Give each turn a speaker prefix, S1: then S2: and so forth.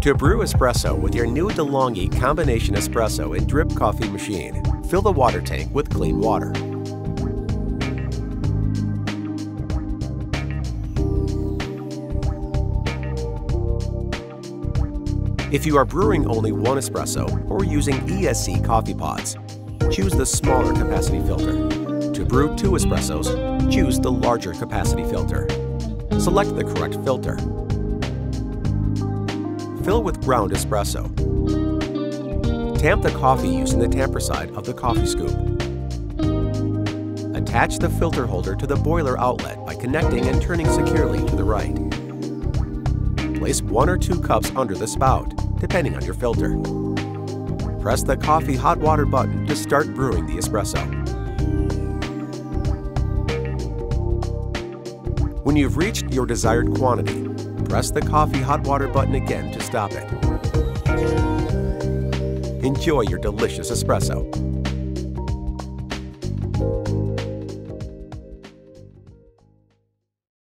S1: To brew espresso with your new De'Longhi Combination Espresso and Drip Coffee Machine, fill the water tank with clean water. If you are brewing only one espresso or using ESC coffee pods, choose the smaller capacity filter. To brew 2 espressos, choose the larger capacity filter. Select the correct filter. Fill with ground espresso. Tamp the coffee using the tamper side of the coffee scoop. Attach the filter holder to the boiler outlet by connecting and turning securely to the right. Place 1 or 2 cups under the spout, depending on your filter. Press the coffee hot water button to start brewing the espresso. When you've reached your desired quantity, press the coffee hot water button again to stop it. Enjoy your delicious espresso.